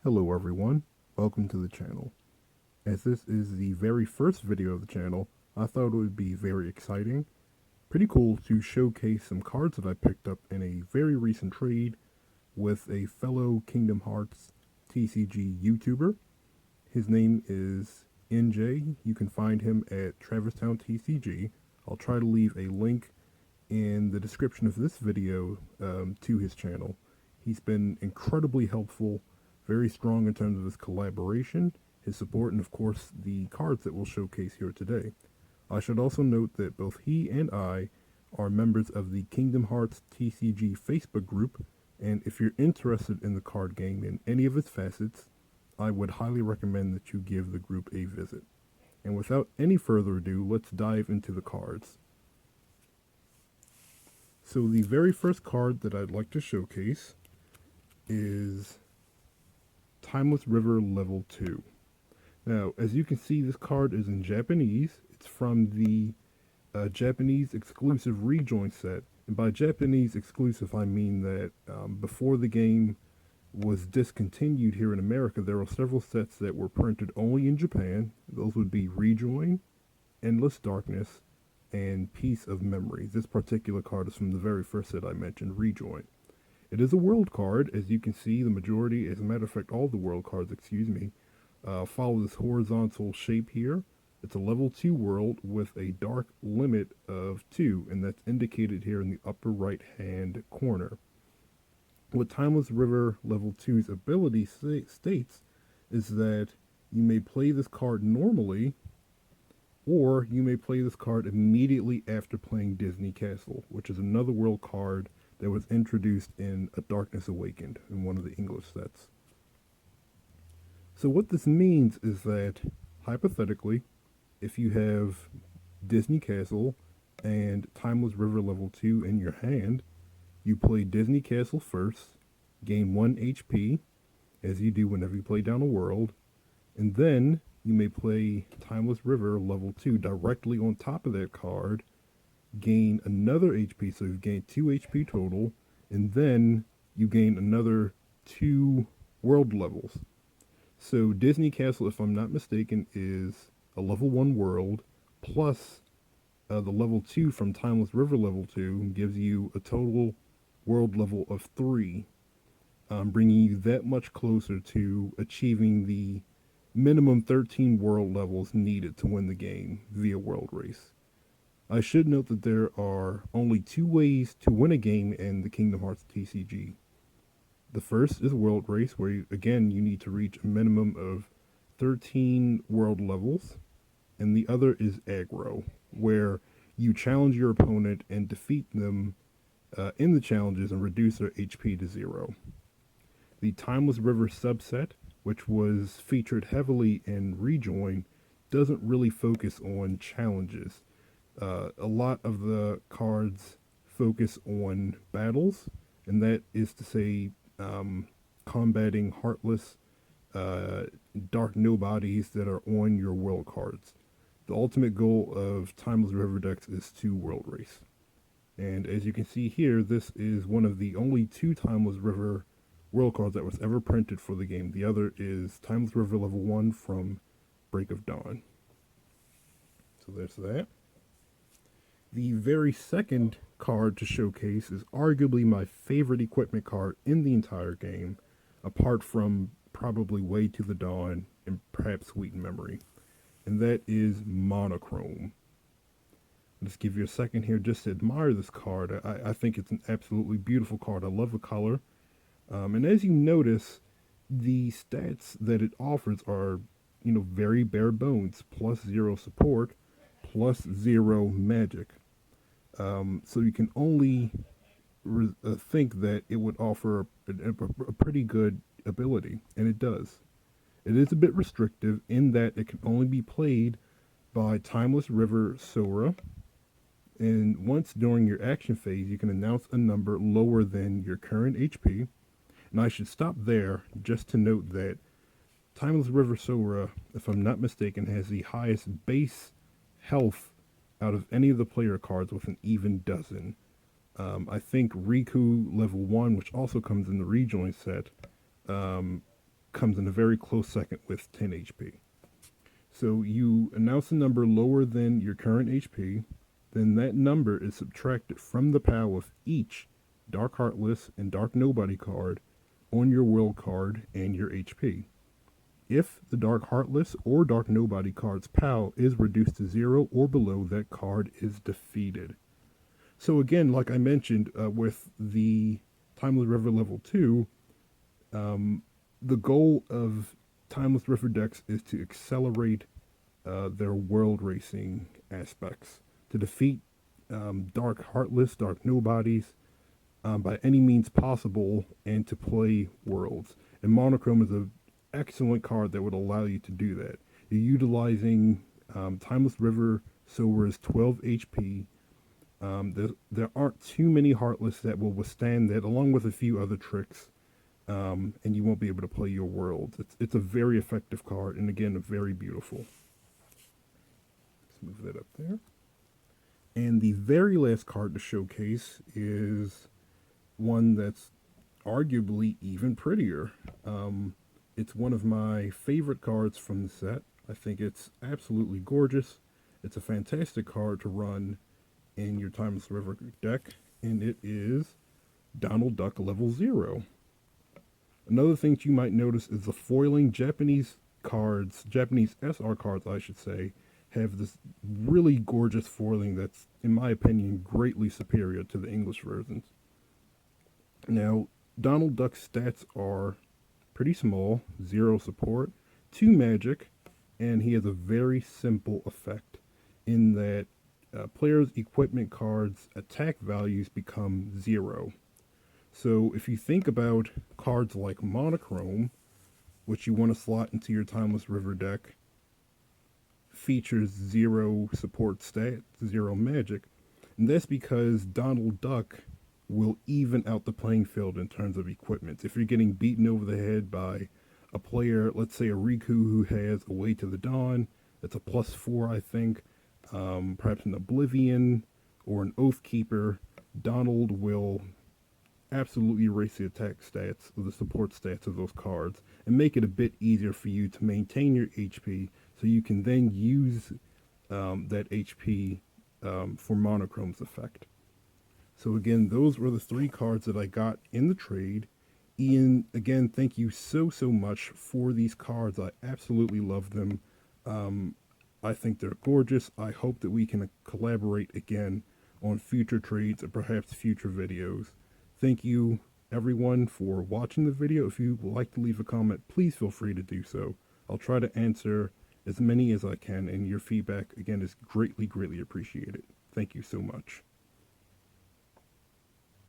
Hello everyone, welcome to the channel. As this is the very first video of the channel, I thought it would be very exciting, pretty cool to showcase some cards that I picked up in a very recent trade with a fellow Kingdom Hearts TCG YouTuber. His name is NJ. You can find him at TraverseTownTCG. I'll try to leave a link in the description of this video to his channel. He's been incredibly helpful, very strong in terms of his collaboration, his support, and of course the cards that we'll showcase here today. I should also note that both he and I are members of the Kingdom Hearts TCG Facebook group, and if you're interested in the card game in any of its facets, I would highly recommend that you give the group a visit. And without any further ado, let's dive into the cards. So the very first card that I'd like to showcase is Timeless River Level 2. Now, as you can see, this card is in Japanese. It's from the Japanese exclusive rejoin set. And by Japanese exclusive, I mean that before the game was discontinued here in America, there were several sets that were printed only in Japan. Those would be Rejoin, Endless Darkness, and Piece of Memories. This particular card is from the very first set I mentioned, Rejoin. It is a world card. As you can see, the majority, as a matter of fact, all the world cards, follow this horizontal shape here. It's a level 2 world with a dark limit of 2, and that's indicated here in the upper right hand corner. What Timeless River Level 2's ability states is that you may play this card normally, or you may play this card immediately after playing Disney Castle, which is another world card that was introduced in A Darkness Awakened in one of the English sets. So what this means is that, hypothetically, if you have Disney Castle and Timeless River Level 2 in your hand, you play Disney Castle first, gain 1 HP, as you do whenever you play down a world, and then you may play Timeless River Level 2 directly on top of that card, gain another HP, so you've gained 2 HP total, and then you gain another 2 world levels. So Disney Castle, if I'm not mistaken, is a level 1 world, plus the level 2 from Timeless River Level 2 gives you a total world level of 3, bringing you that much closer to achieving the minimum 13 world levels needed to win the game via world race. I should note that there are only 2 ways to win a game in the Kingdom Hearts TCG. The first is world race, where you need to reach a minimum of 13 world levels, and the other is aggro, where you challenge your opponent and defeat them in the challenges and reduce their HP to 0. The Timeless River subset, which was featured heavily in Rejoin, doesn't really focus on challenges. A lot of the cards focus on battles, and that is to say, combating heartless, dark nobodies that are on your world cards. The ultimate goal of Timeless River decks is to world race. And as you can see here, this is one of the only 2 Timeless River world cards that was ever printed for the game. The other is Timeless River Level 1 from Break of Dawn. So there's that. The very second card to showcase is arguably my favorite equipment card in the entire game, apart from probably Way to the Dawn and perhaps Sweet Memory. And that is Monochrome. I'll just give you a second here just to admire this card. I think it's an absolutely beautiful card. I love the color. And as you notice, the stats that it offers are, very bare bones. Plus 0 support, plus 0 magic. So you can only think that it would offer a pretty good ability, and it does. It is a bit restrictive in that it can only be played by Timeless River Sora, and once during your action phase, you can announce a number lower than your current HP. And I should stop there just to note that Timeless River Sora, if I'm not mistaken, has the highest base health out of any of the player cards with an even dozen. I think Riku level 1, which also comes in the rejoin set, comes in a very close second with 10 HP. So you announce a number lower than your current HP, then that number is subtracted from the POW of each Dark Heartless and Dark Nobody card on your World card and your HP. If the Dark Heartless or Dark Nobody card's POW is reduced to 0 or below, that card is defeated. So again, like I mentioned with the Timeless River level 2, the goal of Timeless River decks is to accelerate their world racing aspects, to defeat Dark Heartless, Dark Nobodies by any means possible, and to play worlds. And Monochrome is an excellent card that would allow you to do that. You're utilizing Timeless River Sora's 12 HP. There aren't too many Heartless that will withstand that, along with a few other tricks. And you won't be able to play your worlds. It's a very effective card, and again, very beautiful. Let's move that up there. And the very last card to showcase is one that's arguably even prettier. It's one of my favorite cards from the set. I think it's absolutely gorgeous. It's a fantastic card to run in your Timeless River deck, and it is Donald Duck level 0. Another thing that you might notice is the foiling. Japanese cards, Japanese SR cards, I should say, have this really gorgeous foiling that's, in my opinion, greatly superior to the English versions. Now, Donald Duck's stats are pretty small: 0 support, 2 magic, and he has a very simple effect in that players' equipment cards' attack values become 0. So if you think about cards like Monochrome, which you want to slot into your Timeless River deck, features 0 support stat, 0 magic, and that's because Donald Duck will even out the playing field in terms of equipment. If you're getting beaten over the head by a player, let's say a Riku who has a Way to the Dawn, that's a +4, I think, perhaps an Oblivion or an Oathkeeper, Donald will absolutely erase the attack stats or the support stats of those cards and make it a bit easier for you to maintain your HP, so you can then use that HP for Monochrome's effect. So again, those were the 3 cards that I got in the trade. Ian, again, thank you so much for these cards. I absolutely love them. I think they're gorgeous. I hope that we can collaborate again on future trades and perhaps future videos. Thank you, everyone, for watching the video. If you would like to leave a comment, please feel free to do so. I'll try to answer as many as I can, and your feedback, again, is greatly appreciated. Thank you so much.